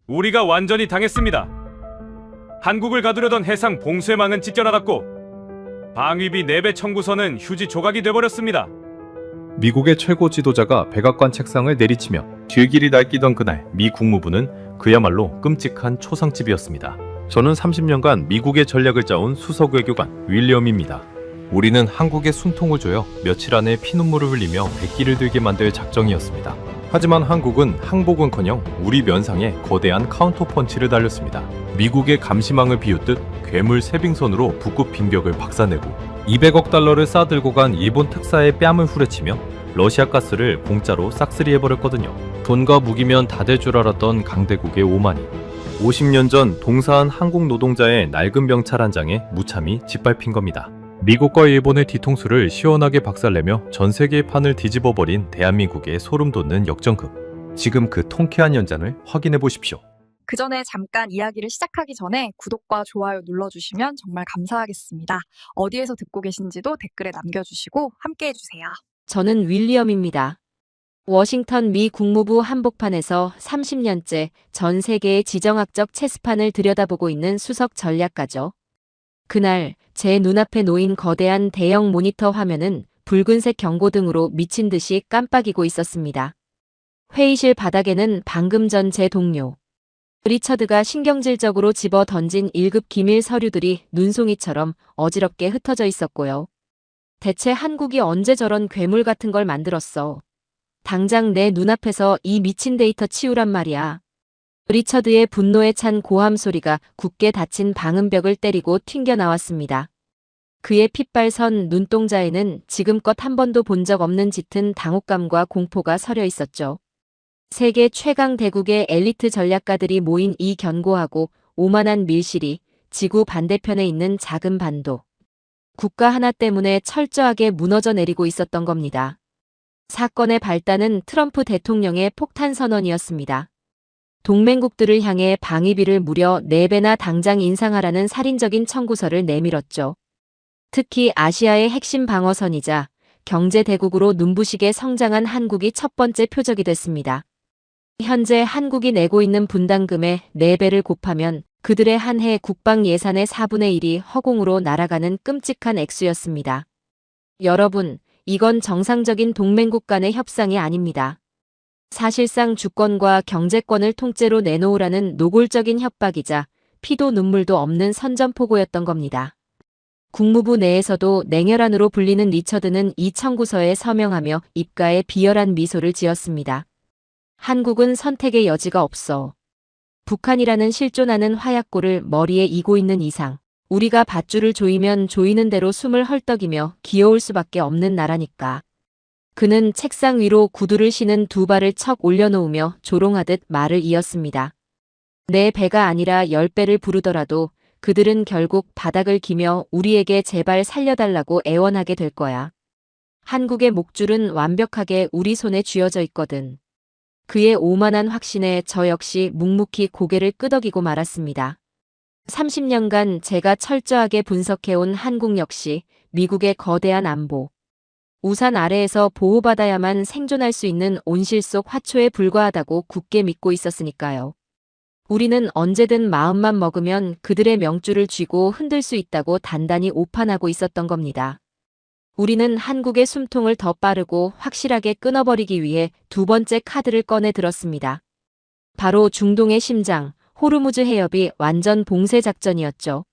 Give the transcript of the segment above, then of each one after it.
우리가 완전히 당했습니다. 한국을 가두려던 해상 봉쇄망은 찢겨나갔고 방위비 4배 청구서는 휴지 조각이 돼버렸습니다. 미국의 최고 지도자가 백악관 책상을 내리치며 쥐길이 날뛰던 그날 미 국무부는 그야말로 끔찍한 초상집이었습니다. 저는 30년간 미국의 전략을 짜온 수석 외교관 윌리엄입니다. 우리는 한국에 숨통을 조여 며칠 안에 피눈물을 흘리며 백기를 들게 만들 작정이었습니다. 하지만 한국은 항복은커녕 우리 면상에 거대한 카운터 펀치를 날렸습니다. 미국의 감시망을 비웃듯 괴물 세빙선으로 북극 빙벽을 박살내고 200억 달러를 싸들고 간 일본 특사의 뺨을 후려치며 러시아 가스를 공짜로 싹쓸이해버렸거든요. 돈과 무기면 다 될 줄 알았던 강대국의 오만이 50년 전 동사한 한국 노동자의 낡은 병찰 한 장에 무참히 짓밟힌 겁니다. 미국과 일본의 뒤통수를 시원하게 박살내며 전 세계의 판을 뒤집어버린 대한민국의 소름 돋는 역전극. 지금 그 통쾌한 연장을 확인해 보십시오. 그 전에 잠깐 이야기를 시작하기 전에 구독과 좋아요 눌러주시면 정말 감사하겠습니다. 어디에서 듣고 계신지도 댓글에 남겨주시고 함께 해주세요. 저는 윌리엄입니다. 워싱턴 미 국무부 한복판에서 30년째 전 세계의 지정학적 체스판을 들여다보고 있는 수석 전략가죠. 그날 제 눈앞에 놓인 거대한 대형 모니터 화면은 붉은색 경고등으로 미친 듯이 깜빡이고 있었습니다. 회의실 바닥에는 방금 전 제 동료 리처드가 신경질적으로 집어 던진 1급 기밀 서류들이 눈송이처럼 어지럽게 흩어져 있었고요. 대체 한국이 언제 저런 괴물 같은 걸 만들었어? 당장 내 눈앞에서 이 미친 데이터 치우란 말이야. 리처드의 분노에 찬 고함 소리가 굳게 닫힌 방음벽을 때리고 튕겨 나왔습니다. 그의 핏발선 눈동자에는 지금껏 한 번도 본 적 없는 짙은 당혹감과 공포가 서려 있었죠. 세계 최강 대국의 엘리트 전략가들이 모인 이 견고하고 오만한 밀실이 지구 반대편에 있는 작은 반도. 국가 하나 때문에 철저하게 무너져 내리고 있었던 겁니다. 사건의 발단은 트럼프 대통령의 폭탄 선언이었습니다. 동맹국들을 향해 방위비를 무려 4배나 당장 인상하라는 살인적인 청구서를 내밀었죠. 특히 아시아의 핵심 방어선이자 경제 대국으로 눈부시게 성장한 한국이 첫 번째 표적이 됐습니다. 현재 한국이 내고 있는 분담금의 4배를 곱하면 그들의 한 해 국방 예산의 4분의 1이 허공으로 날아가는 끔찍한 액수였습니다. 여러분, 이건 정상적인 동맹국 간의 협상이 아닙니다. 사실상 주권과 경제권을 통째로 내놓으라는 노골적인 협박이자 피도 눈물도 없는 선전포고였던 겁니다. 국무부 내에서도 냉혈한으로 불리는 리처드는 이 청구서에 서명하며 입가에 비열한 미소를 지었습니다. 한국은 선택의 여지가 없어. 북한이라는 실존하는 화약고를 머리에 이고 있는 이상 우리가 밧줄을 조이면 조이는 대로 숨을 헐떡이며 기어올 수밖에 없는 나라니까. 그는 책상 위로 구두를 신은 2발을 척 올려놓으며 조롱하듯 말을 이었습니다. 내 배가 아니라 10배를 부르더라도 그들은 결국 바닥을 기며 우리에게 제발 살려달라고 애원하게 될 거야. 한국의 목줄은 완벽하게 우리 손에 쥐어져 있거든. 그의 오만한 확신에 저 역시 묵묵히 고개를 끄덕이고 말았습니다. 30년간 제가 철저하게 분석해온 한국 역시 미국의 거대한 안보. 우산 아래에서 보호받아야만 생존할 수 있는 온실 속 화초에 불과하다고 굳게 믿고 있었으니까요. 우리는 언제든 마음만 먹으면 그들의 명줄을 쥐고 흔들 수 있다고 단단히 오판하고 있었던 겁니다. 우리는 한국의 숨통을 더 빠르고 확실하게 끊어버리기 위해 2번째 카드를 꺼내 들었습니다. 바로 중동의 심장, 호르무즈 해협이 완전 봉쇄 작전이었죠.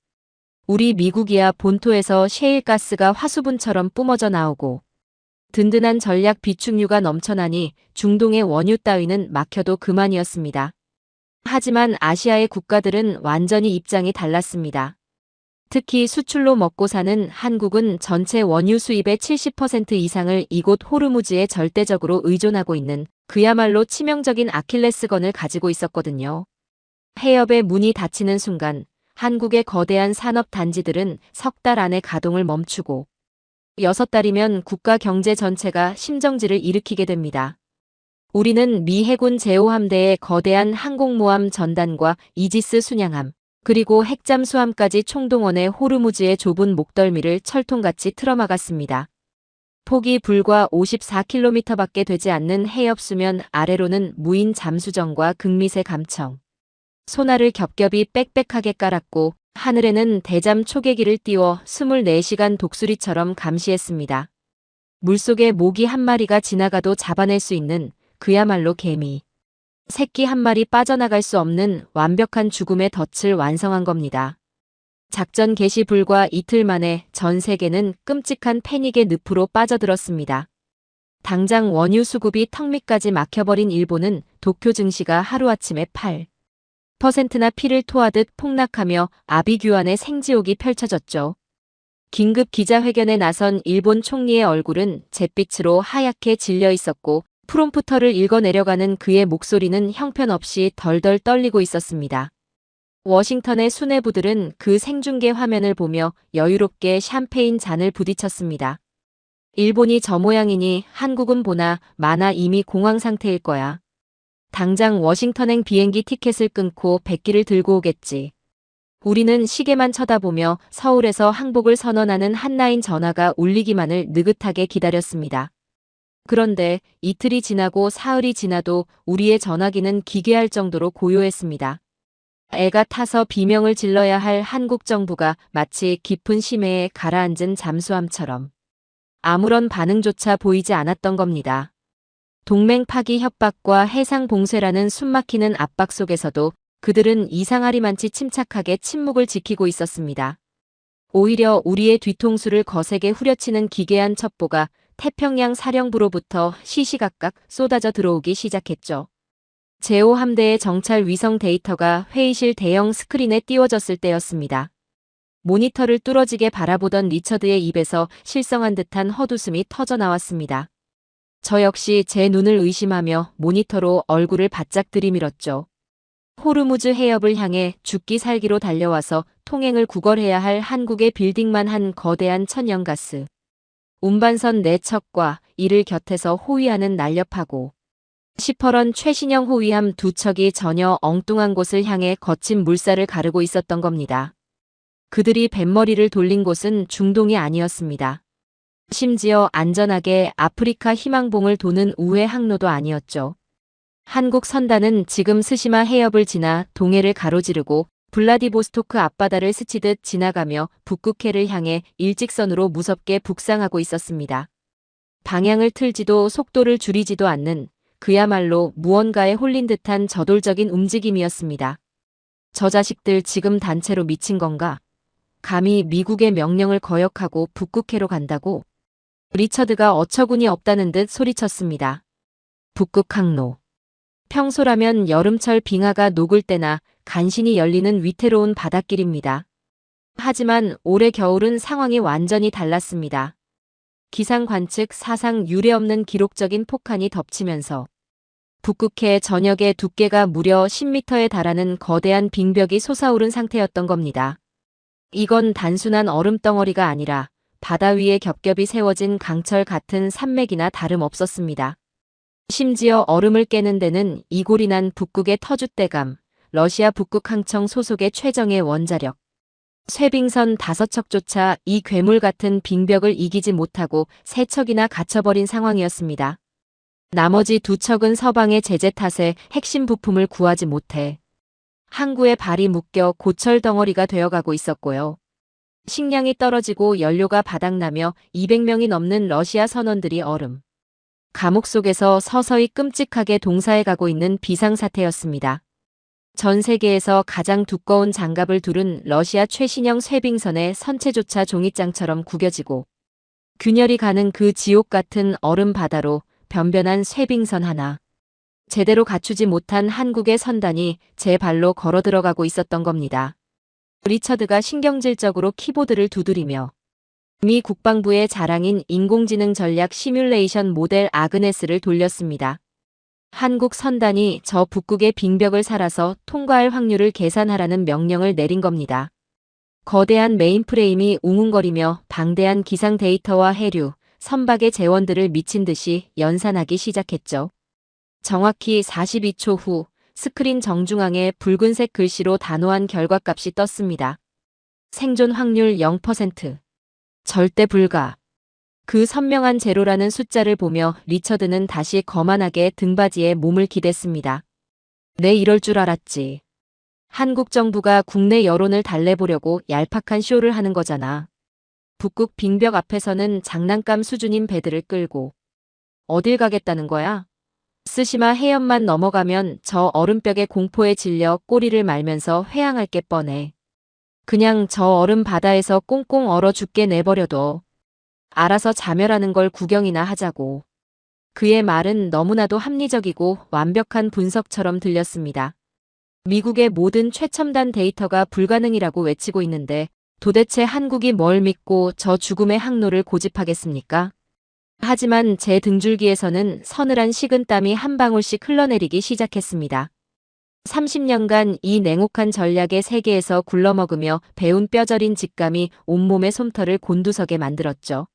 우리 미국이야 본토에서 셰일가스가 화수분처럼 뿜어져 나오고 든든한 전략 비축유가 넘쳐나니 중동의 원유 따위는 막혀도 그만이었습니다. 하지만 아시아의 국가들은 완전히 입장이 달랐습니다. 특히 수출로 먹고 사는 한국은 전체 원유 수입의 70% 이상을 이곳 호르무즈에 절대적으로 의존하고 있는 그야말로 치명적인 아킬레스건을 가지고 있었거든요. 해협의 문이 닫히는 순간 한국의 거대한 산업 단지들은 석 달 안에 가동을 멈추고 6달이면 국가 경제 전체가 심정지를 일으키게 됩니다. 우리는 미 해군 제5함대의 거대한 항공모함 전단과 이지스 순양함, 그리고 핵잠수함까지 총동원해 호르무즈의 좁은 목덜미를 철통같이 틀어막았습니다. 폭이 불과 54km밖에 되지 않는 해협 수면 아래로는 무인 잠수정과 극미세 감청, 소나를 겹겹이 빽빽하게 깔았고 하늘에는 대잠 초계기를 띄워 24시간 독수리처럼 감시했습니다. 물속에 모기 한 마리가 지나가도 잡아낼 수 있는 그야말로 개미. 새끼 한 마리 빠져나갈 수 없는 완벽한 죽음의 덫을 완성한 겁니다. 작전 개시 불과 이틀 만에 전 세계는 끔찍한 패닉의 늪으로 빠져들었습니다. 당장 원유 수급이 턱 밑까지 막혀버린 일본은 도쿄 증시가 하루아침에 8%나 피를 토하듯 폭락하며 아비규환의 생지옥이 펼쳐졌죠. 긴급 기자회견에 나선 일본 총리의 얼굴은 잿빛으로 하얗게 질려 있었고 프롬프터를 읽어내려가는 그의 목소리는 형편없이 덜덜 떨리고 있었습니다. 워싱턴의 수뇌부들은 그 생중계 화면을 보며 여유롭게 샴페인 잔을 부딪혔습니다. 일본이 저 모양이니 한국은 보나 마나 이미 공황 상태일 거야. 당장 워싱턴행 비행기 티켓을 끊고 백기를 들고 오겠지. 우리는 시계만 쳐다보며 서울에서 항복을 선언하는 한라인 전화가 울리기만을 느긋하게 기다렸습니다. 그런데 이틀이 지나고 사흘이 지나도 우리의 전화기는 기괴할 정도로 고요했습니다. 애가 타서 비명을 질러야 할 한국 정부가 마치 깊은 심해에 가라앉은 잠수함처럼 아무런 반응조차 보이지 않았던 겁니다. 동맹 파기 협박과 해상 봉쇄라는 숨막히는 압박 속에서도 그들은 이상하리만치 침착하게 침묵을 지키고 있었습니다. 오히려 우리의 뒤통수를 거세게 후려치는 기괴한 첩보가 태평양 사령부로부터 시시각각 쏟아져 들어오기 시작했죠. 제5함대의 정찰 위성 데이터가 회의실 대형 스크린에 띄워졌을 때였습니다. 모니터를 뚫어지게 바라보던 리처드의 입에서 실성한 듯한 헛웃음이 터져 나왔습니다. 저 역시 제 눈을 의심하며 모니터로 얼굴을 바짝 들이밀었죠. 호르무즈 해협을 향해 죽기 살기로 달려와서 통행을 구걸해야 할 한국의 빌딩만 한 거대한 천연가스. 운반선 4척과 이를 곁에서 호위하는 날렵하고 시퍼런 최신형 호위함 2척이 전혀 엉뚱한 곳을 향해 거친 물살을 가르고 있었던 겁니다. 그들이 뱃머리를 돌린 곳은 중동이 아니었습니다. 심지어 안전하게 아프리카 희망봉을 도는 우회 항로도 아니었죠. 한국 선단은 지금 스시마 해협을 지나 동해를 가로지르고 블라디보스토크 앞바다를 스치듯 지나가며 북극해를 향해 일직선으로 무섭게 북상하고 있었습니다. 방향을 틀지도 속도를 줄이지도 않는 그야말로 무언가에 홀린 듯한 저돌적인 움직임이었습니다. 저 자식들 지금 단체로 미친 건가? 감히 미국의 명령을 거역하고 북극해로 간다고? 리처드가 어처구니 없다는 듯 소리쳤습니다. 북극항로. 평소라면 여름철 빙하가 녹을 때나 간신히 열리는 위태로운 바닷길입니다. 하지만 올해 겨울은 상황이 완전히 달랐습니다. 기상 관측 사상 유례없는 기록적인 폭한이 덮치면서 북극해 전역의 두께가 무려 10m에 달하는 거대한 빙벽이 솟아오른 상태였던 겁니다. 이건 단순한 얼음덩어리가 아니라 바다 위에 겹겹이 세워진 강철 같은 산맥이나 다름없었습니다. 심지어 얼음을 깨는 데는 이골이 난 북극의 터줏대감, 러시아 북극항청 소속의 최정예 원자력 쇄빙선 5척조차 이 괴물 같은 빙벽을 이기지 못하고 3척이나 갇혀버린 상황이었습니다. 나머지 2척은 서방의 제재 탓에 핵심 부품을 구하지 못해 항구에 발이 묶여 고철 덩어리가 되어가고 있었고요. 식량이 떨어지고 연료가 바닥나며 200명이 넘는 러시아 선원들이 얼음 감옥 속에서 서서히 끔찍하게 동사해가고 있는 비상사태였습니다. 전 세계에서 가장 두꺼운 장갑을 두른 러시아 최신형 쇄빙선의 선체조차 종이장처럼 구겨지고 균열이 가는 그 지옥 같은 얼음 바다로 변변한 쇄빙선 하나. 제대로 갖추지 못한 한국의 선단이 제 발로 걸어 들어가고 있었던 겁니다. 리처드가 신경질적으로 키보드를 두드리며 미 국방부의 자랑인 인공지능 전략 시뮬레이션 모델 아그네스를 돌렸습니다. 한국 선단이 저 북극의 빙벽을 살아서 통과할 확률을 계산하라는 명령을 내린 겁니다. 거대한 메인프레임이 웅웅거리며 방대한 기상 데이터와 해류, 선박의 제원들을 미친 듯이 연산하기 시작했죠. 정확히 42초 후 스크린 정중앙에 붉은색 글씨로 단호한 결과값이 떴습니다. 생존 확률 0%. 절대 불가. 그 선명한 제로라는 숫자를 보며 리처드는 다시 거만하게 등받이에 몸을 기댔습니다. 내 이럴 줄 알았지. 한국 정부가 국내 여론을 달래보려고 얄팍한 쇼를 하는 거잖아. 북극 빙벽 앞에서는 장난감 수준인 배들을 끌고 어딜 가겠다는 거야? 스시마 해협만 넘어가면 저 얼음벽의 공포에 질려 꼬리를 말면서 회항할 게 뻔해. 그냥 저 얼음 바다에서 꽁꽁 얼어 죽게 내버려둬. 알아서 자멸하는 걸 구경이나 하자고. 그의 말은 너무나도 합리적이고 완벽한 분석처럼 들렸습니다. 미국의 모든 최첨단 데이터가 불가능이라고 외치고 있는데 도대체 한국이 뭘 믿고 저 죽음의 항로를 고집하겠습니까? 하지만 제 등줄기에서는 서늘한 식은땀이 한 방울씩 흘러내리기 시작했습니다. 30년간 이 냉혹한 전략의 세계에서 굴러먹으며 배운 뼈저린 직감이 온몸의 솜털을 곤두서게 만들었죠.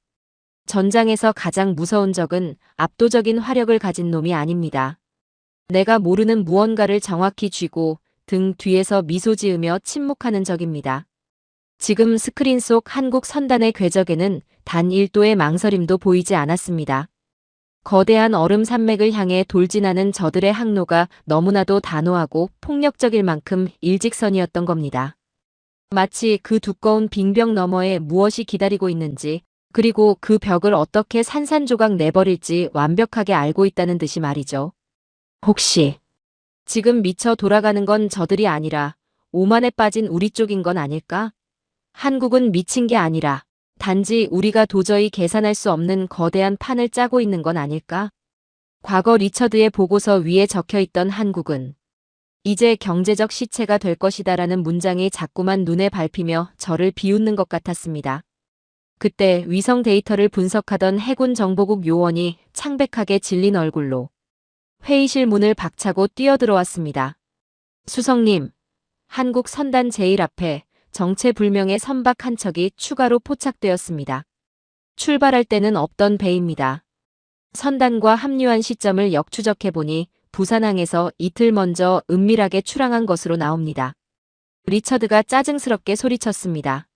전장에서 가장 무서운 적은 압도적인 화력을 가진 놈이 아닙니다. 내가 모르는 무언가를 정확히 쥐고 등 뒤에서 미소 지으며 침묵하는 적입니다. 지금 스크린 속 한국 선단의 궤적에는 단 1도의 망설임도 보이지 않았습니다. 거대한 얼음 산맥을 향해 돌진하는 저들의 항로가 너무나도 단호하고 폭력적일 만큼 일직선이었던 겁니다. 마치 그 두꺼운 빙벽 너머에 무엇이 기다리고 있는지, 그리고 그 벽을 어떻게 산산조각 내버릴지 완벽하게 알고 있다는 듯이 말이죠. 혹시 지금 미쳐 돌아가는 건 저들이 아니라 오만에 빠진 우리 쪽인 건 아닐까? 한국은 미친 게 아니라 단지 우리가 도저히 계산할 수 없는 거대한 판을 짜고 있는 건 아닐까? 과거 리처드의 보고서 위에 적혀있던 한국은 이제 경제적 시체가 될 것이다라는 문장이 자꾸만 눈에 밟히며 저를 비웃는 것 같았습니다. 그때 위성 데이터를 분석하던 해군 정보국 요원이 창백하게 질린 얼굴로 회의실 문을 박차고 뛰어들어왔습니다. 수석님, 한국 선단 제일 앞에 정체불명의 선박 한 척이 추가로 포착되었습니다. 출발할 때는 없던 배입니다. 선단과 합류한 시점을 역추적해보니 부산항에서 이틀 먼저 은밀하게 출항한 것으로 나옵니다. 리처드가 짜증스럽게 소리쳤습니다.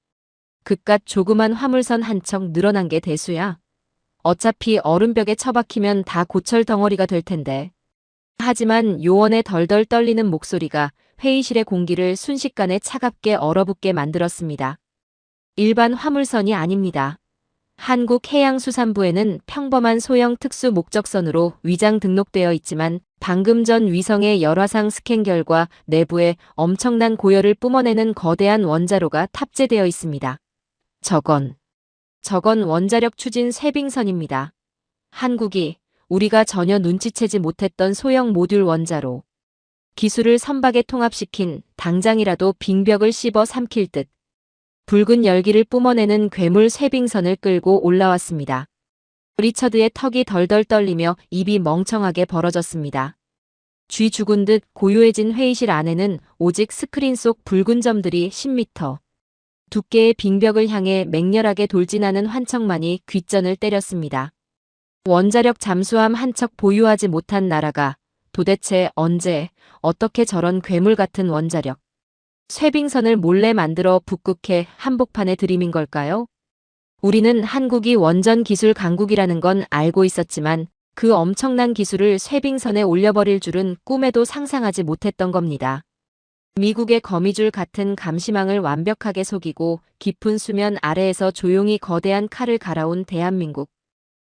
그깟 조그만 화물선 한 척 늘어난 게 대수야. 어차피 얼음벽에 처박히면 다 고철 덩어리가 될 텐데. 하지만 요원의 덜덜 떨리는 목소리가 회의실의 공기를 순식간에 차갑게 얼어붙게 만들었습니다. 일반 화물선이 아닙니다. 한국해양수산부에는 평범한 소형 특수 목적선으로 위장 등록되어 있지만 방금 전 위성의 열화상 스캔 결과 내부에 엄청난 고열을 뿜어내는 거대한 원자로가 탑재되어 있습니다. 저건 원자력 추진 쇄빙선입니다. 한국이 우리가 전혀 눈치채지 못했던 소형 모듈 원자로. 기술을 선박에 통합시킨 당장이라도 빙벽을 씹어 삼킬 듯 붉은 열기를 뿜어내는 괴물 쇄빙선을 끌고 올라왔습니다. 리처드의 턱이 덜덜 떨리며 입이 멍청하게 벌어졌습니다. 쥐 죽은 듯 고요해진 회의실 안에는 오직 스크린 속 붉은 점들이 10m 두께의 빙벽을 향해 맹렬하게 돌진하는 환청만이 귓전을 때렸습니다. 원자력 잠수함 한 척 보유하지 못한 나라가 도대체 언제 어떻게 저런 괴물 같은 원자력 쇄빙선을 몰래 만들어 북극해 한복판에 들이민 걸까요? 우리는 한국이 원전 기술 강국이라는 건 알고 있었지만 그 엄청난 기술을 쇄빙선에 올려버릴 줄은 꿈에도 상상하지 못했던 겁니다. 미국의 거미줄 같은 감시망을 완벽하게 속이고 깊은 수면 아래에서 조용히 거대한 칼을 갈아온 대한민국.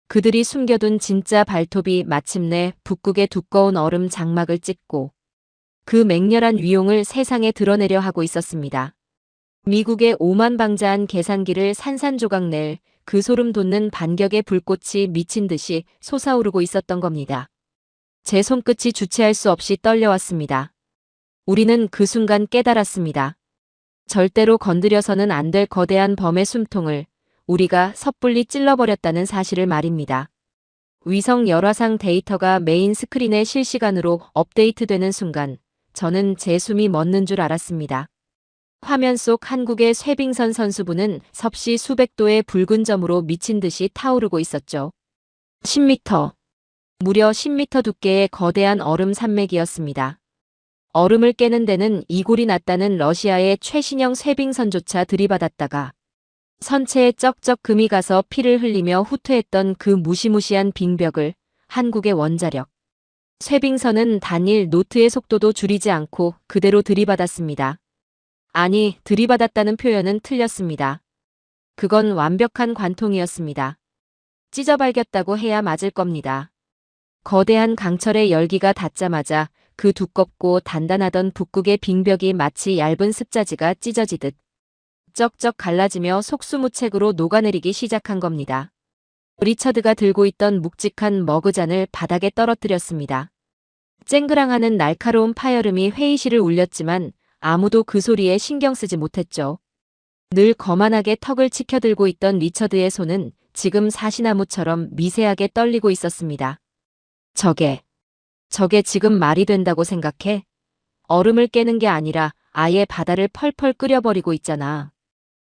그들이 숨겨둔 진짜 발톱이 마침내 북극의 두꺼운 얼음 장막을 찢고 그 맹렬한 위용을 세상에 드러내려 하고 있었습니다. 미국의 오만방자한 계산기를 산산조각 낼 그 소름 돋는 반격의 불꽃이 미친 듯이 솟아오르고 있었던 겁니다. 제 손끝이 주체할 수 없이 떨려왔습니다. 우리는 그 순간 깨달았습니다. 절대로 건드려서는 안 될 거대한 범의 숨통을 우리가 섣불리 찔러버렸다는 사실을 말입니다. 위성 열화상 데이터가 메인 스크린에 실시간으로 업데이트되는 순간 저는 제 숨이 멎는 줄 알았습니다. 화면 속 한국의 쇄빙선 선수부는 섭씨 수백 도의 붉은 점으로 미친 듯이 타오르고 있었죠. 10m. 무려 10m 두께의 거대한 얼음 산맥이었습니다. 얼음을 깨는 데는 이골이 났다는 러시아의 최신형 쇄빙선조차 들이받았다가 선체에 쩍쩍 금이 가서 피를 흘리며 후퇴했던 그 무시무시한 빙벽을 한국의 원자력 쇠빙선은 단일 노트의 속도도 줄이지 않고 그대로 들이받았습니다. 아니, 들이받았다는 표현은 틀렸습니다. 그건 완벽한 관통이었습니다. 찢어발겼다고 해야 맞을 겁니다. 거대한 강철의 열기가 닿자마자 그 두껍고 단단하던 북극의 빙벽이 마치 얇은 습자지가 찢어지듯 쩍쩍 갈라지며 속수무책으로 녹아내리기 시작한 겁니다. 리처드가 들고 있던 묵직한 머그잔을 바닥에 떨어뜨렸습니다. 쨍그랑하는 날카로운 파열음이 회의실을 울렸지만 아무도 그 소리에 신경 쓰지 못했죠. 늘 거만하게 턱을 치켜들고 있던 리처드의 손은 지금 사시나무처럼 미세하게 떨리고 있었습니다. 저게 지금 말이 된다고 생각해? 얼음을 깨는 게 아니라 아예 바다를 펄펄 끓여버리고 있잖아.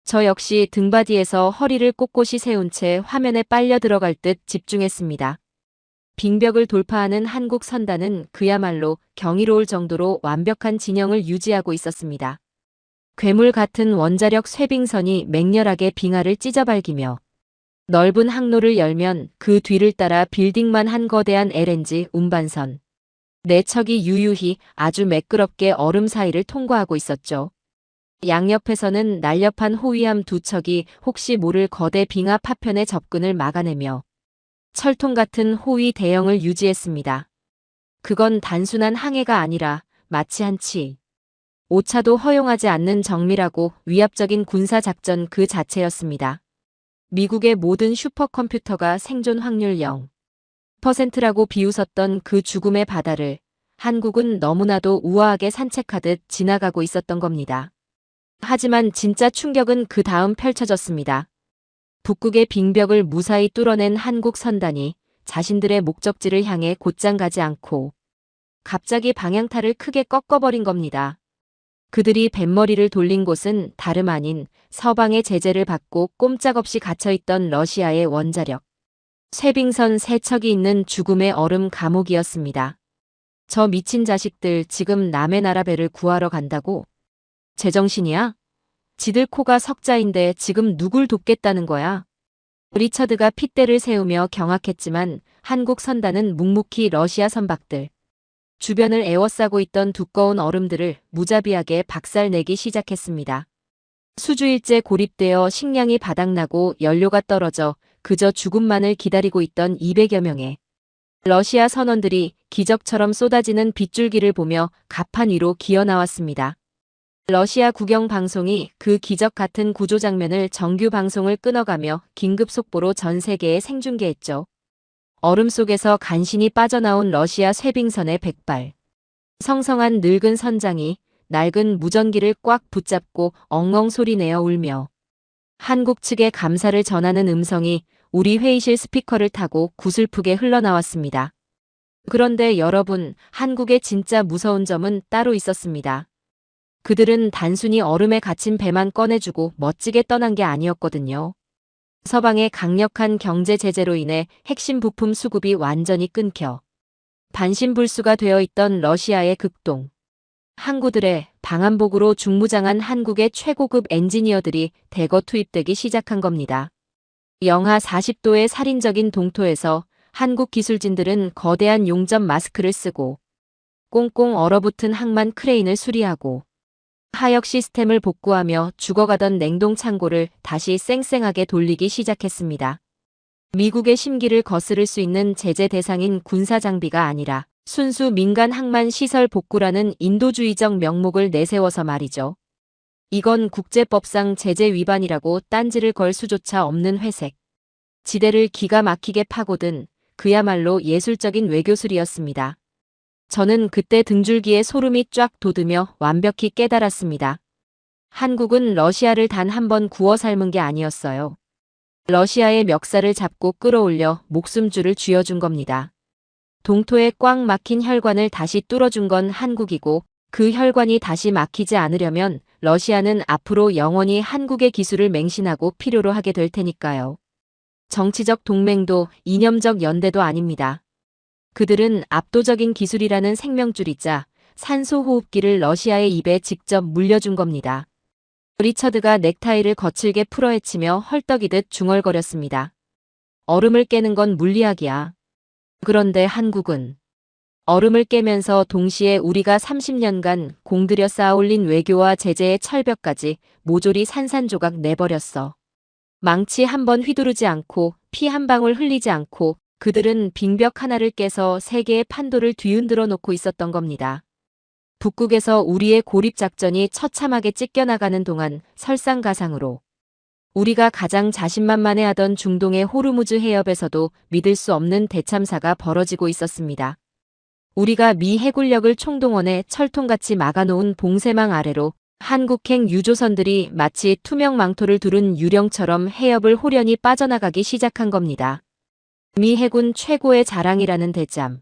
저 역시 등받이에서 허리를 꼿꼿이 세운 채 화면에 빨려 들어갈 듯 집중했습니다. 빙벽을 돌파하는 한국 선단은 그야말로 경이로울 정도로 완벽한 진영을 유지하고 있었습니다. 괴물 같은 원자력 쇠빙선이 맹렬하게 빙하를 찢어발기며 넓은 항로를 열면 그 뒤를 따라 빌딩만 한 거대한 LNG 운반선. 네 척이 유유히 아주 매끄럽게 얼음 사이를 통과하고 있었죠. 양옆에서는 날렵한 호위함 두 척이 혹시 모를 거대 빙하 파편의 접근을 막아내며 철통 같은 호위 대형을 유지했습니다. 그건 단순한 항해가 아니라 마치 한치 오차도 허용하지 않는 정밀하고 위압적인 군사작전 그 자체였습니다. 미국의 모든 슈퍼컴퓨터가 생존 확률 0%라고 비웃었던 그 죽음의 바다를 한국은 너무나도 우아하게 산책하듯 지나가고 있었던 겁니다. 하지만 진짜 충격은 그 다음 펼쳐졌습니다. 북극의 빙벽을 무사히 뚫어낸 한국 선단이 자신들의 목적지를 향해 곧장 가지 않고 갑자기 방향타를 크게 꺾어버린 겁니다. 그들이 뱃머리를 돌린 곳은 다름 아닌 서방의 제재를 받고 꼼짝없이 갇혀있던 러시아의 원자력 쇠빙선 세 척이 있는 죽음의 얼음 감옥이었습니다. 저 미친 자식들 지금 남의 나라 배를 구하러 간다고? 제정신이야? 지들 코가 석자인데 지금 누굴 돕겠다는 거야? 리처드가 핏대를 세우며 경악했지만 한국 선단은 묵묵히 러시아 선박들 주변을 에워싸고 있던 두꺼운 얼음들을 무자비하게 박살내기 시작했습니다. 수주일째 고립되어 식량이 바닥나고 연료가 떨어져 그저 죽음만을 기다리고 있던 200여 명의 러시아 선원들이 기적처럼 쏟아지는 빗줄기를 보며 갑판 위로 기어나왔습니다. 러시아 국영 방송이 그 기적 같은 구조 장면을 정규 방송을 끊어가며 긴급 속보로 전 세계에 생중계했죠. 얼음 속에서 간신히 빠져나온 러시아 쇠빙선의 백발. 성성한 늙은 선장이 낡은 무전기를 꽉 붙잡고 엉엉 소리내어 울며 한국 측에 감사를 전하는 음성이 우리 회의실 스피커를 타고 구슬프게 흘러나왔습니다. 그런데 여러분, 한국의 진짜 무서운 점은 따로 있었습니다. 그들은 단순히 얼음에 갇힌 배만 꺼내주고 멋지게 떠난 게 아니었거든요. 서방의 강력한 경제 제재로 인해 핵심 부품 수급이 완전히 끊겨 반신불수가 되어 있던 러시아의 극동. 항구들의 방한복으로 중무장한 한국의 최고급 엔지니어들이 대거 투입되기 시작한 겁니다. 영하 40도의 살인적인 동토에서 한국 기술진들은 거대한 용접 마스크를 쓰고 꽁꽁 얼어붙은 항만 크레인을 수리하고 하역 시스템을 복구하며 죽어가던 냉동 창고를 다시 쌩쌩하게 돌리기 시작했습니다. 미국의 심기를 거스를 수 있는 제재 대상인 군사 장비가 아니라 순수 민간 항만 시설 복구라는 인도주의적 명목을 내세워서 말이죠. 이건 국제법상 제재 위반이라고 딴지를 걸 수조차 없는 회색 지대를 기가 막히게 파고든 그야말로 예술적인 외교술이었습니다. 저는 그때 등줄기에 소름이 쫙 돋으며 완벽히 깨달았습니다. 한국은 러시아를 단 한 번 구워 삶은 게 아니었어요. 러시아의 멱살을 잡고 끌어올려 목숨줄을 쥐어준 겁니다. 동토에 꽉 막힌 혈관을 다시 뚫어준 건 한국이고 그 혈관이 다시 막히지 않으려면 러시아는 앞으로 영원히 한국의 기술을 맹신하고 필요로 하게 될 테니까요. 정치적 동맹도 이념적 연대도 아닙니다. 그들은 압도적인 기술이라는 생명줄이자 산소호흡기를 러시아의 입에 직접 물려준 겁니다. 리처드가 넥타이를 거칠게 풀어헤치며 헐떡이듯 중얼거렸습니다. 얼음을 깨는 건 물리학이야. 그런데 한국은 얼음을 깨면서 동시에 우리가 30년간 공들여 쌓아올린 외교와 제재의 철벽까지 모조리 산산조각 내버렸어. 망치 한 번 휘두르지 않고 피 한 방울 흘리지 않고 그들은 빙벽 하나를 깨서 세계의 판도를 뒤흔들어 놓고 있었던 겁니다. 북극에서 우리의 고립작전이 처참하게 찢겨나가는 동안 설상가상으로 우리가 가장 자신만만해하던 중동의 호르무즈 해협에서도 믿을 수 없는 대참사가 벌어지고 있었습니다. 우리가 미 해군력을 총동원해 철통같이 막아놓은 봉쇄망 아래로 한국행 유조선들이 마치 투명 망토를 두른 유령처럼 해협을 호련히 빠져나가기 시작한 겁니다. 미 해군 최고의 자랑이라는 대잠.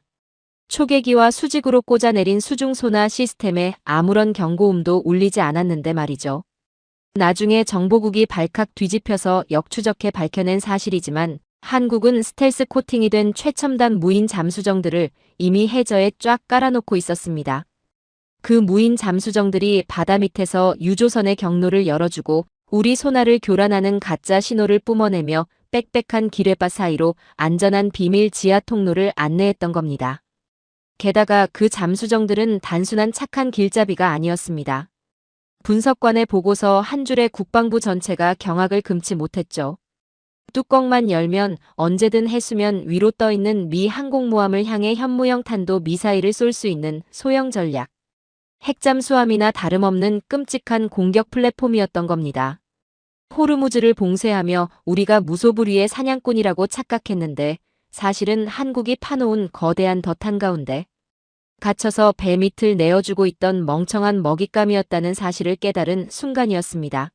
초계기와 수직으로 꽂아내린 수중소나 시스템에 아무런 경고음도 울리지 않았는데 말이죠. 나중에 정보국이 발칵 뒤집혀서 역추적해 밝혀낸 사실이지만 한국은 스텔스 코팅이 된 최첨단 무인 잠수정들을 이미 해저에 쫙 깔아놓고 있었습니다. 그 무인 잠수정들이 바다 밑에서 유조선의 경로를 열어주고 우리 소나를 교란하는 가짜 신호를 뿜어내며 빽빽한 기뢰바 사이로 안전한 비밀 지하 통로를 안내했던 겁니다. 게다가 그 잠수정들은 단순한 착한 길잡이가 아니었습니다. 분석관의 보고서 한 줄에 국방부 전체가 경악을 금치 못했죠. 뚜껑만 열면 언제든 해수면 위로 떠있는 미 항공모함을 향해 현무형 탄도 미사일을 쏠 수 있는 소형 전략. 핵잠수함이나 다름없는 끔찍한 공격 플랫폼이었던 겁니다. 호르무즈를 봉쇄하며 우리가 무소불위의 사냥꾼이라고 착각했는데 사실은 한국이 파놓은 거대한 덫 한가운데 갇혀서 배 밑을 내어주고 있던 멍청한 먹잇감이었다는 사실을 깨달은 순간이었습니다.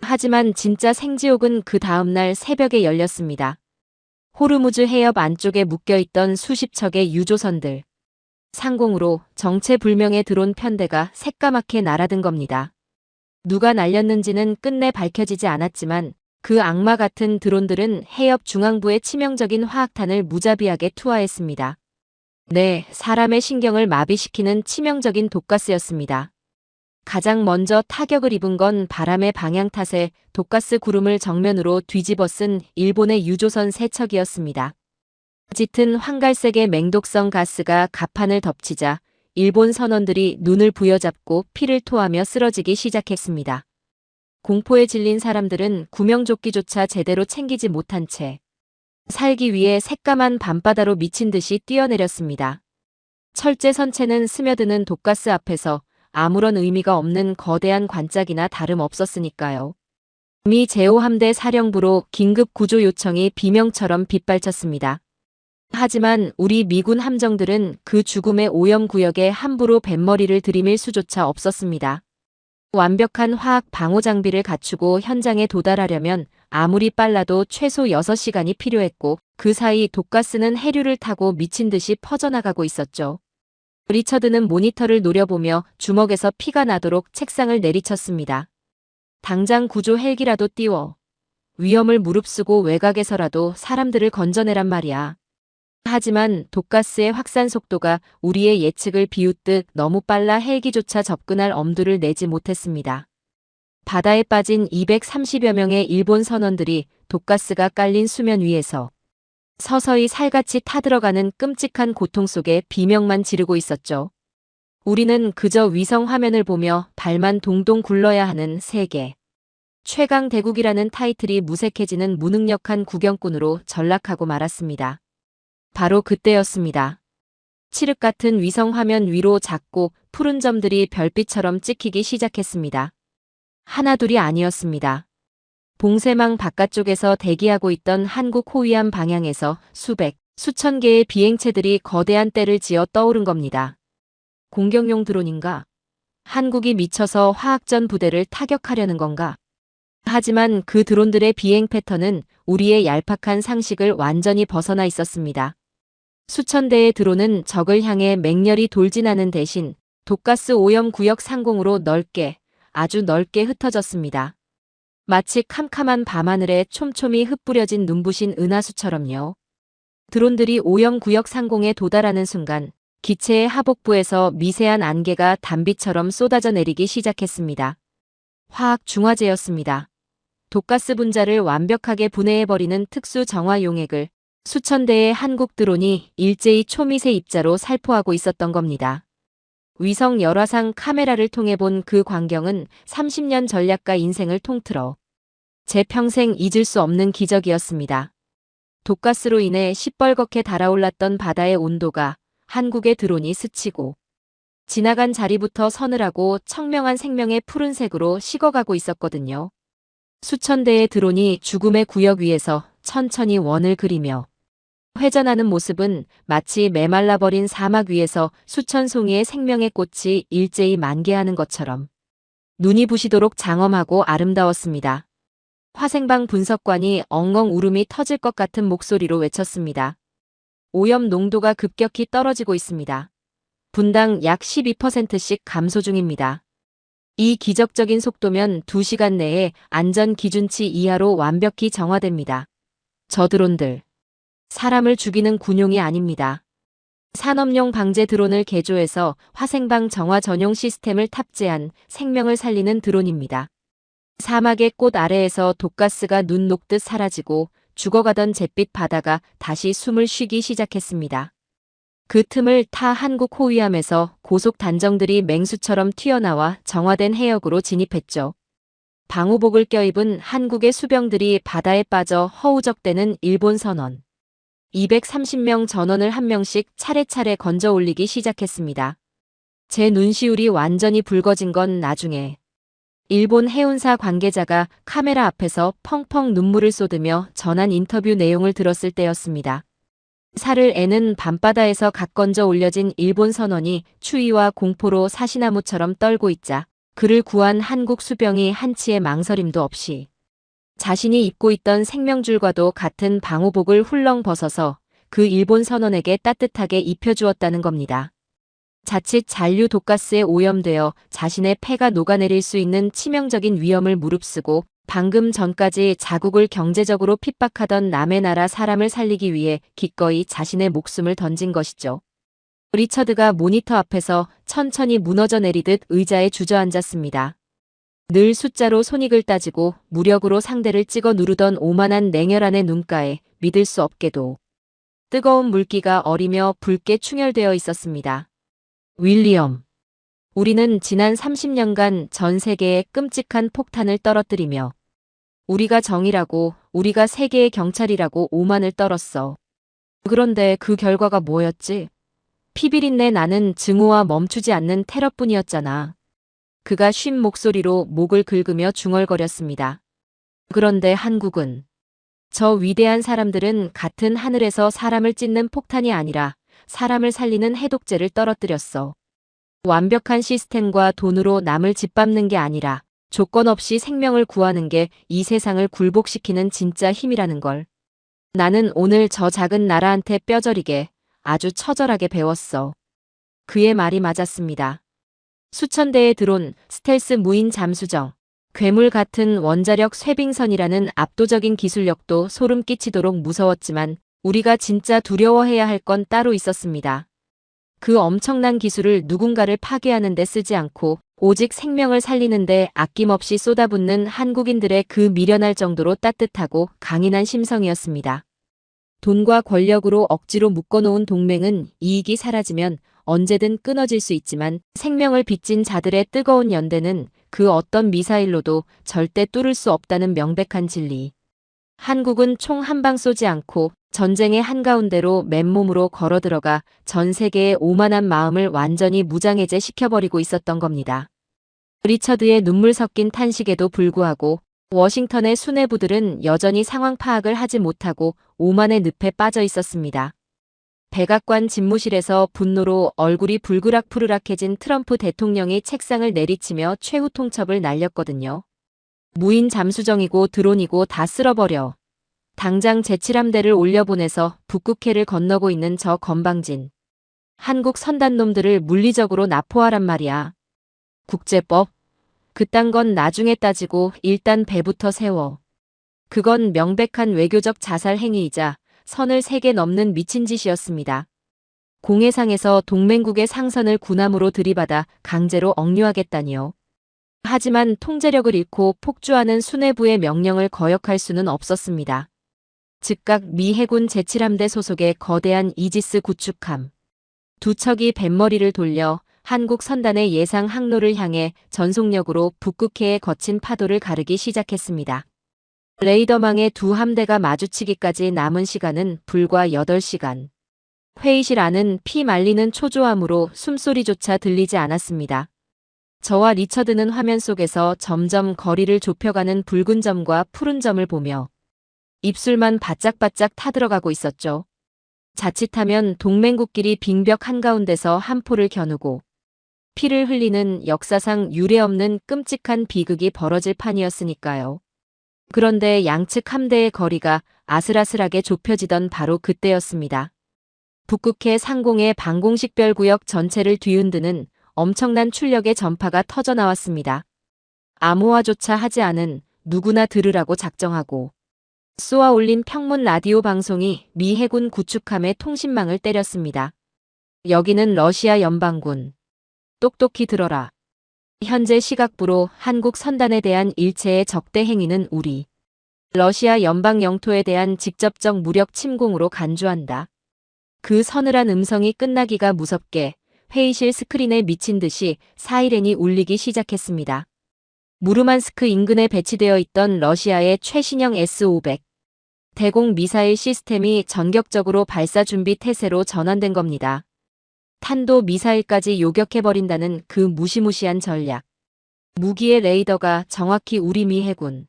하지만 진짜 생지옥은 그 다음날 새벽에 열렸습니다. 호르무즈 해협 안쪽에 묶여있던 수십 척의 유조선들. 상공으로 정체불명의 드론 편대가 새까맣게 날아든 겁니다. 누가 날렸는지는 끝내 밝혀지지 않았지만 그 악마 같은 드론들은 해협 중앙부에 치명적인 화학탄을 무자비하게 투하했습니다. 네, 사람의 신경을 마비시키는 치명적인 독가스였습니다. 가장 먼저 타격을 입은 건 바람의 방향 탓에 독가스 구름을 정면으로 뒤집어 쓴 일본의 유조선 3척이었습니다. 짙은 황갈색의 맹독성 가스가 갑판을 덮치자 일본 선원들이 눈을 부여잡고 피를 토하며 쓰러지기 시작했습니다. 공포에 질린 사람들은 구명조끼조차 제대로 챙기지 못한 채 살기 위해 새까만 밤바다로 미친 듯이 뛰어내렸습니다. 철제 선체는 스며드는 독가스 앞에서 아무런 의미가 없는 거대한 관짝이나 다름없었으니까요. 미 제5함대 사령부로 긴급 구조 요청이 비명처럼 빗발쳤습니다. 하지만 우리 미군 함정들은 그 죽음의 오염구역에 함부로 뱃머리를 들이밀 수조차 없었습니다. 완벽한 화학 방호 장비를 갖추고 현장에 도달하려면 아무리 빨라도 최소 6시간이 필요했고 그 사이 독가스는 해류를 타고 미친 듯이 퍼져나가고 있었죠. 리처드는 모니터를 노려보며 주먹에서 피가 나도록 책상을 내리쳤습니다. 당장 구조 헬기라도 띄워. 위험을 무릅쓰고 외곽에서라도 사람들을 건져내란 말이야. 하지만 독가스의 확산 속도가 우리의 예측을 비웃듯 너무 빨라 헬기조차 접근할 엄두를 내지 못했습니다. 바다에 빠진 230여 명의 일본 선원들이 독가스가 깔린 수면 위에서 서서히 살같이 타들어가는 끔찍한 고통 속에 비명만 지르고 있었죠. 우리는 그저 위성 화면을 보며 발만 동동 굴러야 하는 세계 최강 대국이라는 타이틀이 무색해지는 무능력한 구경꾼으로 전락하고 말았습니다. 바로 그때였습니다. 칠흑 같은 위성 화면 위로 작고 푸른 점들이 별빛처럼 찍히기 시작했습니다. 하나둘이 아니었습니다. 봉쇄망 바깥쪽에서 대기하고 있던 한국 호위함 방향에서 수백, 수천 개의 비행체들이 거대한 떼를 지어 떠오른 겁니다. 공격용 드론인가? 한국이 미쳐서 화학전 부대를 타격하려는 건가? 하지만 그 드론들의 비행 패턴은 우리의 얄팍한 상식을 완전히 벗어나 있었습니다. 수천 대의 드론은 적을 향해 맹렬히 돌진하는 대신 독가스 오염 구역 상공으로 넓게, 아주 넓게 흩어졌습니다. 마치 캄캄한 밤하늘에 촘촘히 흩뿌려진 눈부신 은하수처럼요. 드론들이 오염 구역 상공에 도달하는 순간 기체의 하복부에서 미세한 안개가 단비처럼 쏟아져 내리기 시작했습니다. 화학 중화제였습니다. 독가스 분자를 완벽하게 분해해버리는 특수 정화 용액을 수천 대의 한국 드론이 일제히 초미세 입자로 살포하고 있었던 겁니다. 위성 열화상 카메라를 통해 본 그 광경은 30년 전략가 인생을 통틀어 제 평생 잊을 수 없는 기적이었습니다. 독가스로 인해 시뻘겋게 달아올랐던 바다의 온도가 한국의 드론이 스치고 지나간 자리부터 서늘하고 청명한 생명의 푸른색으로 식어가고 있었거든요. 수천 대의 드론이 죽음의 구역 위에서 천천히 원을 그리며 회전하는 모습은 마치 메말라버린 사막 위에서 수천 송이의 생명의 꽃이 일제히 만개하는 것처럼 눈이 부시도록 장엄하고 아름다웠습니다. 화생방 분석관이 엉엉 울음이 터질 것 같은 목소리로 외쳤습니다. 오염 농도가 급격히 떨어지고 있습니다. 분당 약 12%씩 감소 중입니다. 이 기적적인 속도면 2시간 내에 안전 기준치 이하로 완벽히 정화됩니다. 저 드론들, 사람을 죽이는 군용이 아닙니다. 산업용 방제 드론을 개조해서 화생방 정화 전용 시스템을 탑재한 생명을 살리는 드론입니다. 사막의 꽃 아래에서 독가스가 눈 녹듯 사라지고 죽어가던 잿빛 바다가 다시 숨을 쉬기 시작했습니다. 그 틈을 타 한국 호위함에서 고속 단정들이 맹수처럼 튀어나와 정화된 해역으로 진입했죠. 방호복을 껴입은 한국의 수병들이 바다에 빠져 허우적대는 일본 선원. 230명 전원을 한 명씩 차례차례 건져 올리기 시작했습니다. 제 눈시울이 완전히 붉어진 건 나중에 일본 해운사 관계자가 카메라 앞에서 펑펑 눈물을 쏟으며 전한 인터뷰 내용을 들었을 때였습니다. 살을 애는 밤바다에서 각 건져 올려진 일본 선원이 추위와 공포로 사시나무처럼 떨고 있자 그를 구한 한국 수병이 한치의 망설임도 없이 자신이 입고 있던 생명줄과도 같은 방호복을 훌렁 벗어서 그 일본 선원에게 따뜻하게 입혀주었다는 겁니다. 자칫 잔류 독가스에 오염되어 자신의 폐가 녹아내릴 수 있는 치명적인 위험을 무릅쓰고 방금 전까지 자국을 경제적으로 핍박하던 남의 나라 사람을 살리기 위해 기꺼이 자신의 목숨을 던진 것이죠. 리처드가 모니터 앞에서 천천히 무너져 내리듯 의자에 주저앉았습니다. 늘 숫자로 손익을 따지고 무력으로 상대를 찍어 누르던 오만한 냉혈한의 눈가에 믿을 수 없게도 뜨거운 물기가 어리며 붉게 충혈되어 있었습니다. 윌리엄, 우리는 지난 30년간 전 세계에 끔찍한 폭탄을 떨어뜨리며 우리가 정의라고, 우리가 세계의 경찰이라고 오만을 떨었어. 그런데 그 결과가 뭐였지? 피비린내 나는 증오와 멈추지 않는 테러뿐이었잖아. 그가 쉰 목소리로 목을 긁으며 중얼거렸습니다. 그런데 한국은, 저 위대한 사람들은 같은 하늘에서 사람을 찢는 폭탄이 아니라 사람을 살리는 해독제를 떨어뜨렸어. 완벽한 시스템과 돈으로 남을 짓밟는 게 아니라 조건 없이 생명을 구하는 게 이 세상을 굴복시키는 진짜 힘이라는 걸. 나는 오늘 저 작은 나라한테 뼈저리게 아주 처절하게 배웠어. 그의 말이 맞았습니다. 수천 대의 드론, 스텔스 무인 잠수정, 괴물 같은 원자력 쇄빙선이라는 압도적인 기술력도 소름 끼치도록 무서웠지만 우리가 진짜 두려워해야 할 건 따로 있었습니다. 그 엄청난 기술을 누군가를 파괴하는 데 쓰지 않고 오직 생명을 살리는 데 아낌없이 쏟아붓는 한국인들의 그 미련할 정도로 따뜻하고 강인한 심성이었습니다. 돈과 권력으로 억지로 묶어놓은 동맹은 이익이 사라지면 언제든 끊어질 수 있지만 생명을 빚진 자들의 뜨거운 연대는 그 어떤 미사일로도 절대 뚫을 수 없다는 명백한 진리. 한국은 총 한 방 쏘지 않고 전쟁의 한가운데로 맨몸으로 걸어들어가 전 세계의 오만한 마음을 완전히 무장해제시켜버리고 있었던 겁니다. 리처드의 눈물 섞인 탄식에도 불구하고 워싱턴의 수뇌부들은 여전히 상황 파악을 하지 못하고 오만의 늪에 빠져 있었습니다. 백악관 집무실에서 분노로 얼굴이 불그락푸르락해진 트럼프 대통령이 책상을 내리치며 최후 통첩을 날렸거든요. 무인 잠수정이고 드론이고 다 쓸어버려. 당장 제7함대를 올려보내서 북극해를 건너고 있는 저 건방진 한국 선단놈들을 물리적으로 납포하란 말이야. 국제법? 그딴 건 나중에 따지고 일단 배부터 세워. 그건 명백한 외교적 자살 행위이자 선을 3개 넘는 미친 짓이었습니다. 공해상에서 동맹국의 상선을 군함으로 들이받아 강제로 억류하겠다니요. 하지만 통제력을 잃고 폭주하는 수뇌부의 명령을 거역할 수는 없었습니다. 즉각 미 해군 제7함대 소속의 거대한 이지스 구축함. 두 척이 뱃머리를 돌려 한국 선단의 예상 항로를 향해 전속력으로 북극해의 거친 파도를 가르기 시작했습니다. 레이더망의 두 함대가 마주치기까지 남은 시간은 불과 8시간. 회의실 안은 피 말리는 초조함으로 숨소리조차 들리지 않았습니다. 저와 리처드는 화면 속에서 점점 거리를 좁혀가는 붉은 점과 푸른 점을 보며 입술만 바짝바짝 타들어가고 있었죠. 자칫하면 동맹국끼리 빙벽 한가운데서 한 포를 겨누고 피를 흘리는 역사상 유례없는 끔찍한 비극이 벌어질 판이었으니까요. 그런데 양측 함대의 거리가 아슬아슬하게 좁혀지던 바로 그때였습니다. 북극해 상공의 방공식별구역 전체를 뒤흔드는 엄청난 출력의 전파가 터져나왔습니다. 암호화조차 하지 않은 누구나 들으라고 작정하고 쏘아 올린 평문 라디오 방송이 미 해군 구축함의 통신망을 때렸습니다. 여기는 러시아 연방군. 똑똑히 들어라. 현재 시각부로 한국 선단에 대한 일체의 적대 행위는 우리 러시아 연방 영토에 대한 직접적 무력 침공으로 간주한다. 그 서늘한 음성이 끝나기가 무섭게 회의실 스크린에 미친 듯이 사이렌이 울리기 시작했습니다. 무르만스크 인근에 배치되어 있던 러시아의 최신형 S-500 대공 미사일 시스템이 전격적으로 발사 준비 태세로 전환된 겁니다. 탄도 미사일까지 요격해버린다는 그 무시무시한 전략. 무기의 레이더가 정확히 우리 미 해군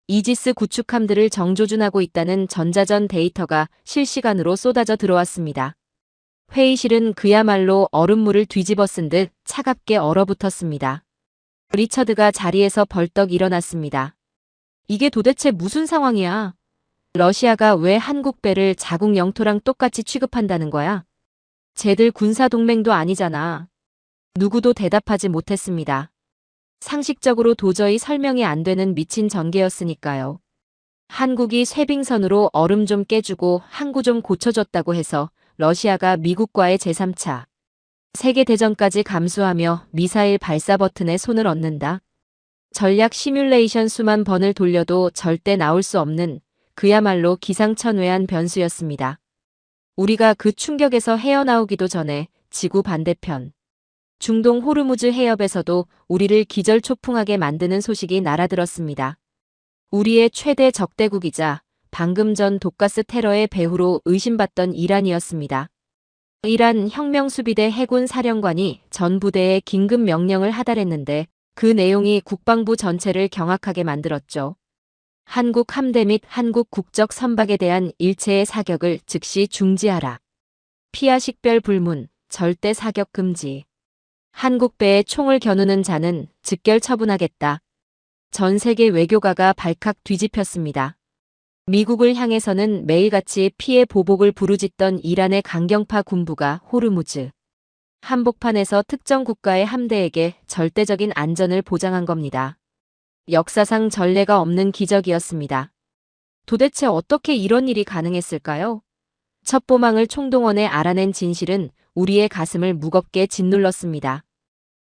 이지스 구축함들을 정조준하고 있다는 전자전 데이터가 실시간으로 쏟아져 들어왔습니다. 회의실은 그야말로 얼음물을 뒤집어 쓴 듯 차갑게 얼어붙었습니다. 리처드가 자리에서 벌떡 일어났습니다. 이게 도대체 무슨 상황이야? 러시아가 왜 한국 배를 자국 영토랑 똑같이 취급한다는 거야? 쟤들 군사동맹도 아니잖아. 누구도 대답하지 못했습니다. 상식적으로 도저히 설명이 안 되는 미친 전개였으니까요. 한국이 쇠빙선으로 얼음 좀 깨주고 항구 좀 고쳐줬다고 해서 러시아가 미국과의 제3차 세계대전까지 감수하며 미사일 발사 버튼에 손을 얹는다. 전략 시뮬레이션 수만 번을 돌려도 절대 나올 수 없는 그야말로 기상천외한 변수였습니다. 우리가 그 충격에서 헤어나오기도 전에 지구 반대편 중동 호르무즈 해협에서도 우리를 기절초풍하게 만드는 소식이 날아들었습니다. 우리의 최대 적대국이자 방금 전 독가스 테러의 배후로 의심받던 이란이었습니다. 이란 혁명수비대 해군 사령관이 전 부대에 긴급 명령을 하달했는데 그 내용이 국방부 전체를 경악하게 만들었죠. 한국 함대 및 한국 국적 선박에 대한 일체의 사격을 즉시 중지하라. 피하 식별 불문, 절대 사격 금지. 한국 배에 총을 겨누는 자는 즉결 처분하겠다. 전 세계 외교가가 발칵 뒤집혔습니다. 미국을 향해서는 매일같이 피해 보복을 부르짖던 이란의 강경파 군부가 호르무즈 한복판에서 특정 국가의 함대에게 절대적인 안전을 보장한 겁니다. 역사상 전례가 없는 기적이었습니다. 도대체 어떻게 이런 일이 가능했을까요? 첩보망을 총동원해 알아낸 진실은 우리의 가슴을 무겁게 짓눌렀습니다.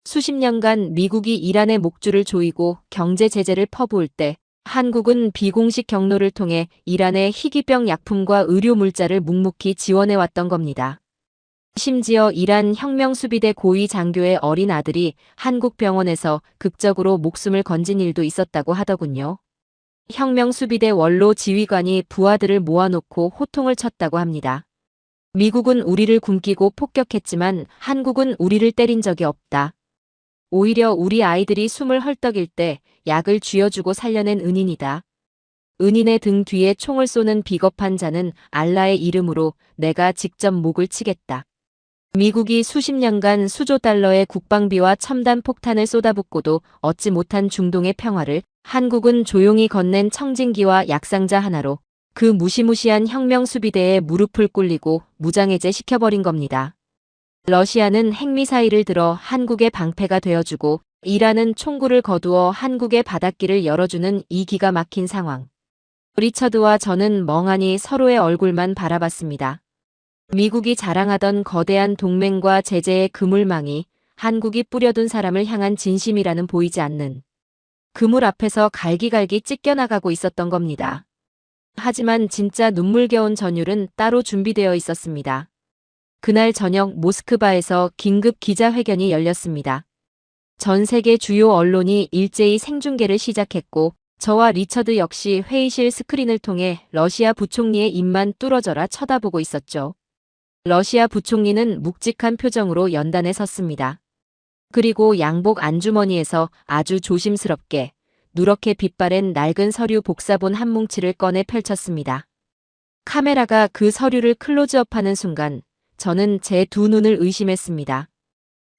수십 년간 미국이 이란의 목줄을 조이고 경제 제재를 퍼부을 때 한국은 비공식 경로를 통해 이란의 희귀병 약품과 의료 물자를 묵묵히 지원해왔던 겁니다. 심지어 이란 혁명수비대 고위 장교의 어린 아들이 한국 병원에서 극적으로 목숨을 건진 일도 있었다고 하더군요. 혁명수비대 원로 지휘관이 부하들을 모아놓고 호통을 쳤다고 합니다. 미국은 우리를 굶기고 폭격했지만 한국은 우리를 때린 적이 없다. 오히려 우리 아이들이 숨을 헐떡일 때 약을 쥐어주고 살려낸 은인이다. 은인의 등 뒤에 총을 쏘는 비겁한 자는 알라의 이름으로 내가 직접 목을 치겠다. 미국이 수십 년간 수조 달러의 국방비와 첨단 폭탄을 쏟아붓고도 얻지 못한 중동의 평화를 한국은 조용히 건넨 청진기와 약상자 하나로 그 무시무시한 혁명수비대에 무릎을 꿇리고 무장해제 시켜버린 겁니다. 러시아는 핵미사일을 들어 한국의 방패가 되어주고 이란은 총구를 거두어 한국의 바닷길을 열어주는 이 기가 막힌 상황. 리처드와 저는 멍하니 서로의 얼굴만 바라봤습니다. 미국이 자랑하던 거대한 동맹과 제재의 그물망이 한국이 뿌려둔 사람을 향한 진심이라는 보이지 않는 그물 앞에서 갈기갈기 찢겨나가고 있었던 겁니다. 하지만 진짜 눈물겨운 전율은 따로 준비되어 있었습니다. 그날 저녁 모스크바에서 긴급 기자회견이 열렸습니다. 전 세계 주요 언론이 일제히 생중계를 시작했고 저와 리처드 역시 회의실 스크린을 통해 러시아 부총리의 입만 뚫어져라 쳐다보고 있었죠. 러시아 부총리는 묵직한 표정으로 연단에 섰습니다. 그리고 양복 안주머니에서 아주 조심스럽게 누렇게 빛바랜 낡은 서류 복사본 한 뭉치를 꺼내 펼쳤습니다. 카메라가 그 서류를 클로즈업하는 순간 저는 제 두 눈을 의심했습니다.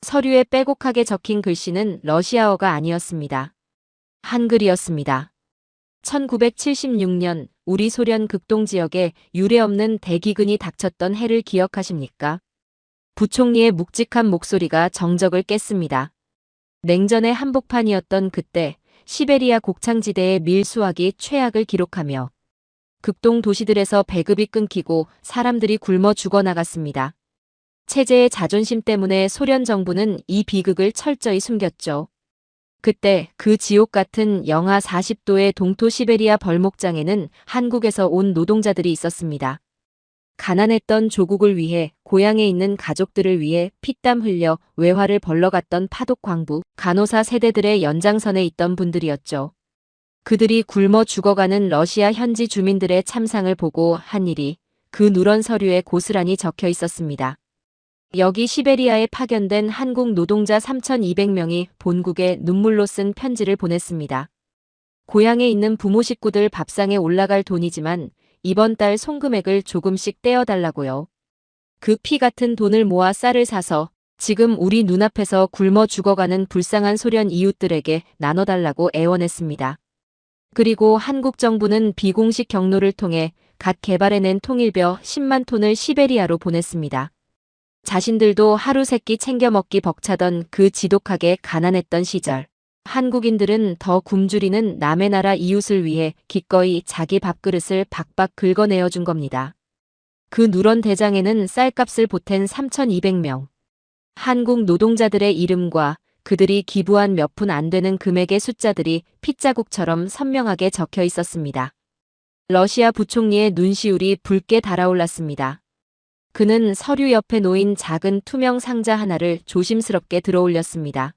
서류에 빼곡하게 적힌 글씨는 러시아어가 아니었습니다. 한글이었습니다. 1976년 우리 소련 극동 지역에 유례없는 대기근이 닥쳤던 해를 기억하십니까? 부총리의 묵직한 목소리가 정적을 깼습니다. 냉전의 한복판이었던 그때 시베리아 곡창지대의 밀수확이 최악을 기록하며 극동 도시들에서 배급이 끊기고 사람들이 굶어 죽어나갔습니다. 체제의 자존심 때문에 소련 정부는 이 비극을 철저히 숨겼죠. 그때 그 지옥 같은 영하 40도의 동토 시베리아 벌목장에는 한국에서 온 노동자들이 있었습니다. 가난했던 조국을 위해, 고향에 있는 가족들을 위해 피땀 흘려 외화를 벌러갔던 파독 광부, 간호사 세대들의 연장선에 있던 분들이었죠. 그들이 굶어 죽어가는 러시아 현지 주민들의 참상을 보고 한 일이 그 누런 서류에 고스란히 적혀 있었습니다. 여기 시베리아에 파견된 한국 노동자 3,200명이 본국에 눈물로 쓴 편지를 보냈습니다. 고향에 있는 부모 식구들 밥상에 올라갈 돈이지만 이번 달 송금액을 조금씩 떼어달라고요. 그 피 같은 돈을 모아 쌀을 사서 지금 우리 눈앞에서 굶어 죽어가는 불쌍한 소련 이웃들에게 나눠달라고 애원했습니다. 그리고 한국 정부는 비공식 경로를 통해 갓 개발해낸 통일벼 10만 톤을 시베리아로 보냈습니다. 자신들도 하루 세끼 챙겨 먹기 벅차던 그 지독하게 가난했던 시절. 한국인들은 더 굶주리는 남의 나라 이웃을 위해 기꺼이 자기 밥그릇을 박박 긁어내어 준 겁니다. 그 누런 대장에는 쌀값을 보탠 3,200명. 한국 노동자들의 이름과 그들이 기부한 몇 푼 안 되는 금액의 숫자들이 핏자국처럼 선명하게 적혀 있었습니다. 러시아 부총리의 눈시울이 붉게 달아올랐습니다. 그는 서류 옆에 놓인 작은 투명 상자 하나를 조심스럽게 들어올렸습니다.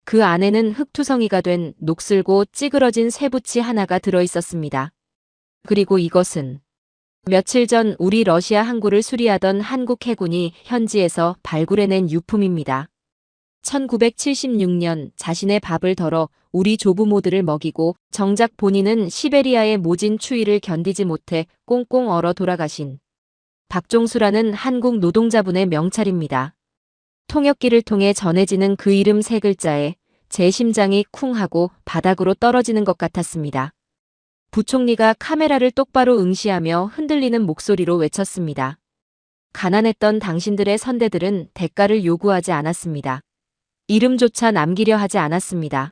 그 안에는 흙투성이가 된 녹슬고 찌그러진 쇠붙이 하나가 들어있었습니다. 그리고 이것은 며칠 전 우리 러시아 항구를 수리하던 한국 해군이 현지에서 발굴해낸 유품입니다. 1976년 자신의 밥을 덜어 우리 조부모들을 먹이고 정작 본인은 시베리아의 모진 추위를 견디지 못해 꽁꽁 얼어 돌아가신 박종수라는 한국 노동자분의 명찰입니다. 통역기를 통해 전해지는 그 이름 세 글자에 제 심장이 쿵 하고 바닥으로 떨어지는 것 같았습니다. 부총리가 카메라를 똑바로 응시하며 흔들리는 목소리로 외쳤습니다. 가난했던 당신들의 선대들은 대가를 요구하지 않았습니다. 이름조차 남기려 하지 않았습니다.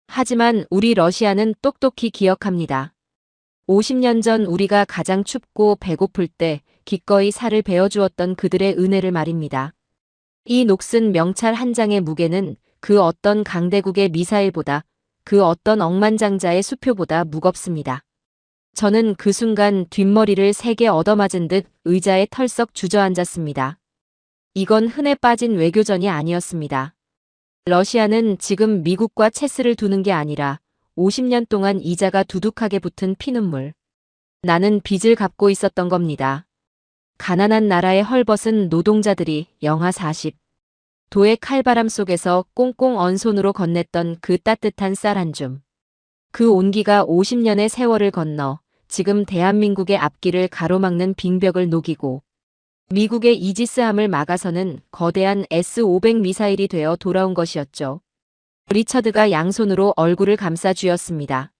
하지만 우리 러시아는 똑똑히 기억합니다. 50년 전 우리가 가장 춥고 배고플 때 기꺼이 살을 베어주었던 그들의 은혜를 말입니다. 이 녹슨 명찰 한 장의 무게는 그 어떤 강대국의 미사일보다, 그 어떤 억만장자의 수표보다 무겁습니다. 저는 그 순간 뒷머리를 세게 얻어맞은 듯 의자에 털썩 주저앉았습니다. 이건 흔해 빠진 외교전이 아니었습니다. 러시아는 지금 미국과 체스를 두는 게 아니라 50년 동안 이자가 두둑하게 붙은 피눈물. 나는 빚을 갚고 있었던 겁니다. 가난한 나라의 헐벗은 노동자들이 영하 40도의 칼바람 속에서 꽁꽁 언 손으로 건넸던 그 따뜻한 쌀 한 줌. 그 온기가 50년의 세월을 건너 지금 대한민국의 앞길을 가로막는 빙벽을 녹이고 미국의 이지스함을 막아서는 거대한 S-500 미사일이 되어 돌아온 것이었죠. 리처드가 양손으로 얼굴을 감싸 쥐었습니다.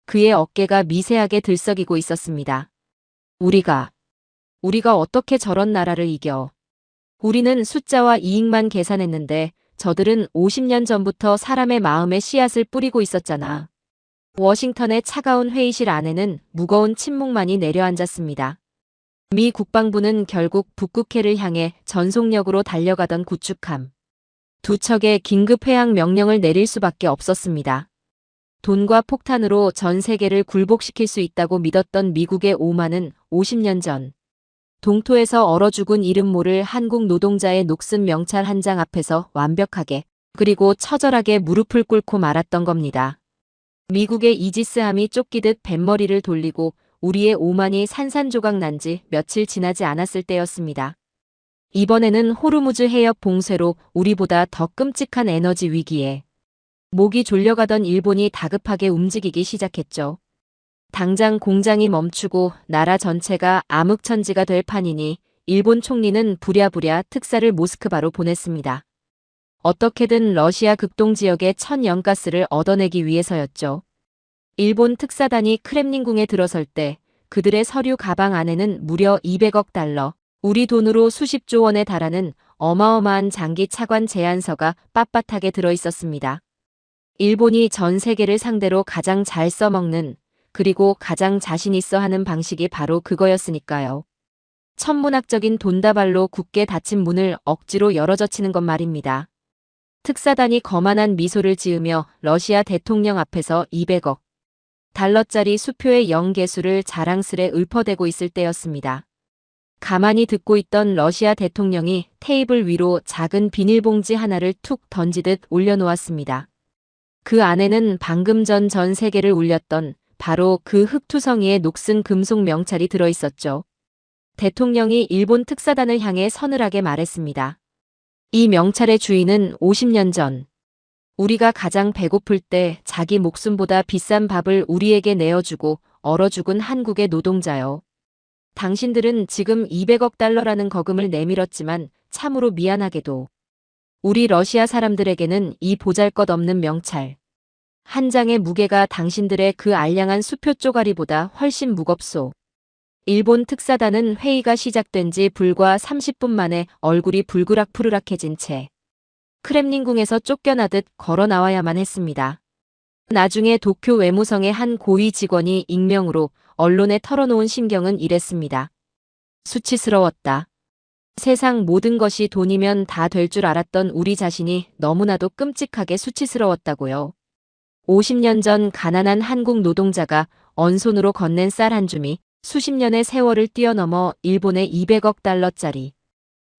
그의 어깨가 미세하게 들썩이고 있었습니다. 우리가 어떻게 저런 나라를 이겨. 우리는 숫자와 이익만 계산했는데 저들은 50년 전부터 사람의 마음에 씨앗을 뿌리고 있었잖아. 워싱턴의 차가운 회의실 안에는 무거운 침묵만이 내려앉았습니다. 미 국방부는 결국 북극해를 향해 전속력으로 달려가던 구축함 두 척의 긴급 회항 명령을 내릴 수밖에 없었습니다. 돈과 폭탄으로 전 세계를 굴복시킬 수 있다고 믿었던 미국의 오만은 50년 전 동토에서 얼어 죽은 이름 모를 한국 노동자의 녹슨 명찰 한 장 앞에서 완벽하게 그리고 처절하게 무릎을 꿇고 말았던 겁니다. 미국의 이지스함이 쫓기듯 뱃머리를 돌리고 우리의 오만이 산산조각 난 지 며칠 지나지 않았을 때였습니다. 이번에는 호르무즈 해협 봉쇄로 우리보다 더 끔찍한 에너지 위기에 목이 졸려가던 일본이 다급하게 움직이기 시작했죠. 당장 공장이 멈추고 나라 전체가 암흑천지가 될 판이니 일본 총리는 부랴부랴 특사를 모스크바로 보냈습니다. 어떻게든 러시아 극동 지역의 천연가스를 얻어내기 위해서였죠. 일본 특사단이 크렘린궁에 들어설 때 그들의 서류 가방 안에는 무려 200억 달러, 우리 돈으로 수십조 원에 달하는 어마어마한 장기 차관 제안서가 빳빳하게 들어있었습니다. 일본이 전 세계를 상대로 가장 잘 써먹는 그리고 가장 자신 있어 하는 방식이 바로 그거였으니까요. 천문학적인 돈다발로 굳게 닫힌 문을 억지로 열어젖히는 것 말입니다. 특사단이 거만한 미소를 지으며 러시아 대통령 앞에서 200억 달러짜리 수표의 영개수를 자랑스레 읊어대고 있을 때였습니다. 가만히 듣고 있던 러시아 대통령이 테이블 위로 작은 비닐봉지 하나를 툭 던지듯 올려놓았습니다. 그 안에는 방금 전 세계를 울렸던 바로 그 흑투성이의 녹슨 금속 명찰이 들어있었죠. 대통령이 일본 특사단을 향해 서늘하게 말했습니다. 이 명찰의 주인은 50년 전 우리가 가장 배고플 때 자기 목숨보다 비싼 밥을 우리에게 내어주고 얼어 죽은 한국의 노동자요. 당신들은 지금 200억 달러라는 거금을 내밀었지만 참으로 미안하게도 우리 러시아 사람들에게는 이 보잘것없는 명찰 한 장의 무게가 당신들의 그 알량한 수표 쪼가리보다 훨씬 무겁소. 일본 특사단은 회의가 시작된 지 불과 30분 만에 얼굴이 불그락푸르락해진 채 크렘린궁에서 쫓겨나듯 걸어 나와야만 했습니다. 나중에 도쿄 외무성의 한 고위 직원이 익명으로 언론에 털어놓은 심경은 이랬습니다. 수치스러웠다. 세상 모든 것이 돈이면 다 될 줄 알았던 우리 자신이 너무나도 끔찍하게 수치스러웠다고요. 50년 전 가난한 한국 노동자가 언손으로 건넨 쌀 한 줌이 수십 년의 세월을 뛰어넘어 일본의 200억 달러짜리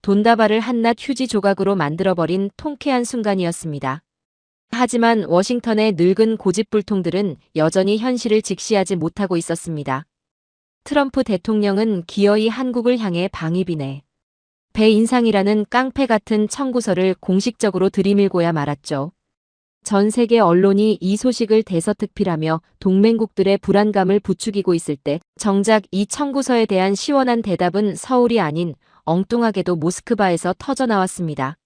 돈다발을 한낱 휴지 조각으로 만들어버린 통쾌한 순간이었습니다. 하지만 워싱턴의 늙은 고집불통들은 여전히 현실을 직시하지 못하고 있었습니다. 트럼프 대통령은 기어이 한국을 향해 방위비내 배인상이라는 깡패 같은 청구서를 공식적으로 들이밀고야 말았죠. 전 세계 언론이 이 소식을 대서특필하며 동맹국들의 불안감을 부추기고 있을 때 정작 이 청구서에 대한 시원한 대답은 서울이 아닌 엉뚱하게도 모스크바에서 터져나왔습니다.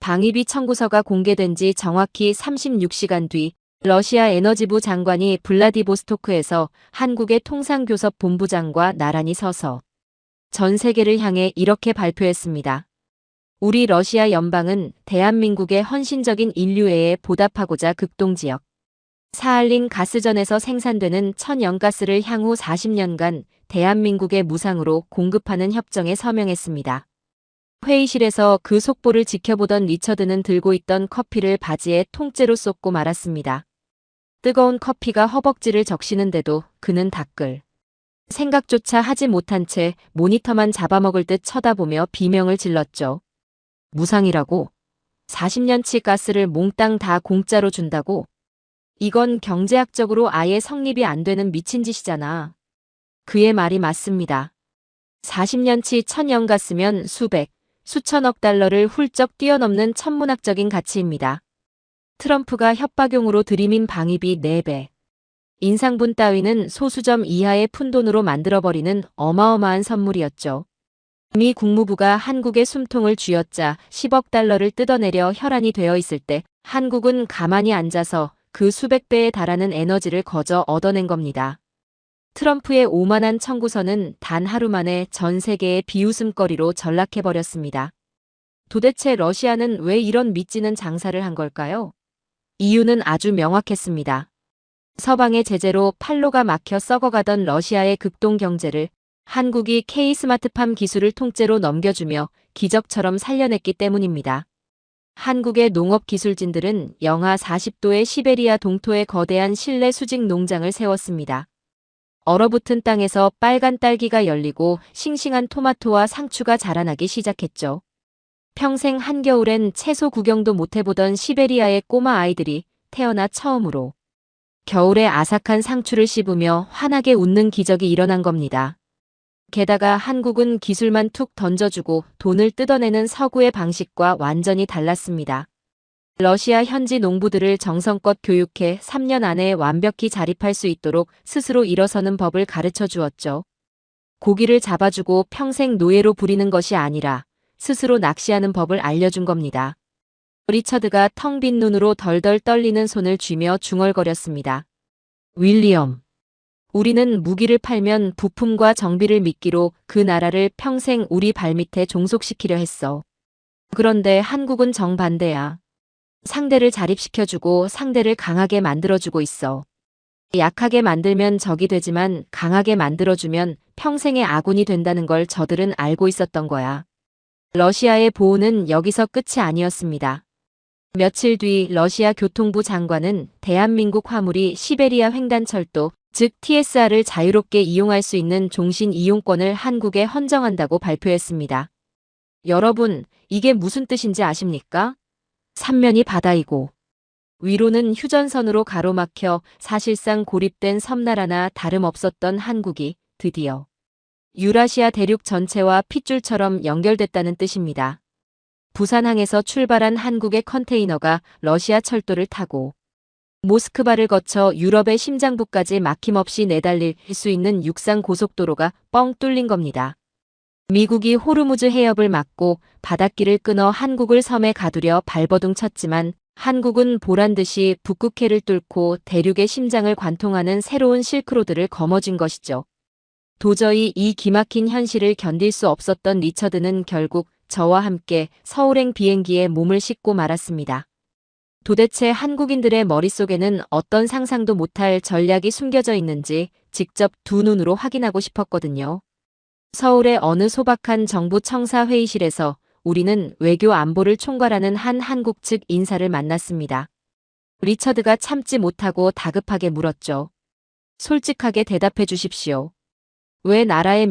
방위비 청구서가 공개된 지 정확히 36시간 뒤 러시아 에너지부 장관이 블라디보스토크에서 한국의 통상교섭 본부장과 나란히 서서 전 세계를 향해 이렇게 발표했습니다. 우리 러시아 연방은 대한민국의 헌신적인 인류애에 보답하고자 극동지역 사할린 가스전에서 생산되는 천연가스를 향후 40년간 대한민국의 무상으로 공급하는 협정에 서명했습니다. 회의실에서 그 속보를 지켜보던 리처드는 들고 있던 커피를 바지에 통째로 쏟고 말았습니다. 뜨거운 커피가 허벅지를 적시는데도 그는 댓글 생각조차 하지 못한 채 모니터만 잡아먹을 듯 쳐다보며 비명을 질렀죠. 무상이라고? 40년치 가스를 몽땅 다 공짜로 준다고? 이건 경제학적으로 아예 성립이 안 되는 미친 짓이잖아. 그의 말이 맞습니다. 40년치 천연가스면 수백, 수천억 달러를 훌쩍 뛰어넘는 천문학적인 가치입니다. 트럼프가 협박용으로 들이민 방위비 4배. 인상분 따위는 소수점 이하의 푼돈으로 만들어버리는 어마어마한 선물이었죠. 미 국무부가 한국의 숨통을 쥐어짜 10억 달러를 뜯어내려 혈안이 되어 있을 때 한국은 가만히 앉아서 그 수백 배에 달하는 에너지를 거저 얻어낸 겁니다. 트럼프의 오만한 청구서는 단 하루 만에 전 세계의 비웃음거리로 전락해버렸습니다. 도대체 러시아는 왜 이런 미치는 장사를 한 걸까요? 이유는 아주 명확했습니다. 서방의 제재로 팔로가 막혀 썩어가던 러시아의 극동 경제를 한국이 K 스마트팜 기술을 통째로 넘겨주며 기적처럼 살려냈기 때문입니다. 한국의 농업 기술진들은 영하 40도의 시베리아 동토에 거대한 실내 수직 농장을 세웠습니다. 얼어붙은 땅에서 빨간 딸기가 열리고 싱싱한 토마토와 상추가 자라나기 시작했죠. 평생 한겨울엔 채소 구경도 못 해보던 시베리아의 꼬마 아이들이 태어나 처음으로 겨울에 아삭한 상추를 씹으며 환하게 웃는 기적이 일어난 겁니다. 게다가 한국은 기술만 툭 던져주고 돈을 뜯어내는 서구의 방식과 완전히 달랐습니다. 러시아 현지 농부들을 정성껏 교육해 3년 안에 완벽히 자립할 수 있도록 스스로 일어서는 법을 가르쳐 주었죠. 고기를 잡아주고 평생 노예로 부리는 것이 아니라 스스로 낚시하는 법을 알려준 겁니다. 리처드가 텅 빈 눈으로 덜덜 떨리는 손을 쥐며 중얼거렸습니다. 윌리엄. 우리는 무기를 팔면 부품과 정비를 미끼로 그 나라를 평생 우리 발밑에 종속시키려 했어. 그런데 한국은 정반대야. 상대를 자립시켜주고 상대를 강하게 만들어주고 있어. 약하게 만들면 적이 되지만 강하게 만들어주면 평생의 아군이 된다는 걸 저들은 알고 있었던 거야. 러시아의 보호는 여기서 끝이 아니었습니다. 며칠 뒤 러시아 교통부 장관은 대한민국 화물이 시베리아 횡단철도, 즉 TSR을 자유롭게 이용할 수 있는 종신 이용권을 한국에 헌정한다고 발표했습니다. 여러분, 이게 무슨 뜻인지 아십니까? 삼면이 바다이고 위로는 휴전선으로 가로막혀 사실상 고립된 섬나라나 다름없었던 한국이 드디어 유라시아 대륙 전체와 핏줄처럼 연결됐다는 뜻입니다. 부산항에서 출발한 한국의 컨테이너가 러시아 철도를 타고 모스크바를 거쳐 유럽의 심장부까지 막힘없이 내달릴 수 있는 육상 고속도로가 뻥 뚫린 겁니다. 미국이 호르무즈 해협을 막고 바닷길을 끊어 한국을 섬에 가두려 발버둥 쳤지만 한국은 보란듯이 북극해를 뚫고 대륙의 심장을 관통하는 새로운 실크로드를 거머쥔 것이죠. 도저히 이 기막힌 현실을 견딜 수 없었던 리처드는 결국 저와 함께 서울행 비행기에 몸을 싣고 말았습니다. 도대체 한국인들의 머릿속에는 어떤 상상도 못할 전략이 숨겨져 있는지 직접 두 눈으로 확인하고 싶었거든요. 서울의 어느 소박한 정부 청사 회의실에서 우리는 외교 안보를 총괄하는 한 한국 측 인사를 만났습니다. 리처드가 참지 못하고 다급하게 물었죠. 솔직하게 대답해 주십시오. 왜 나라의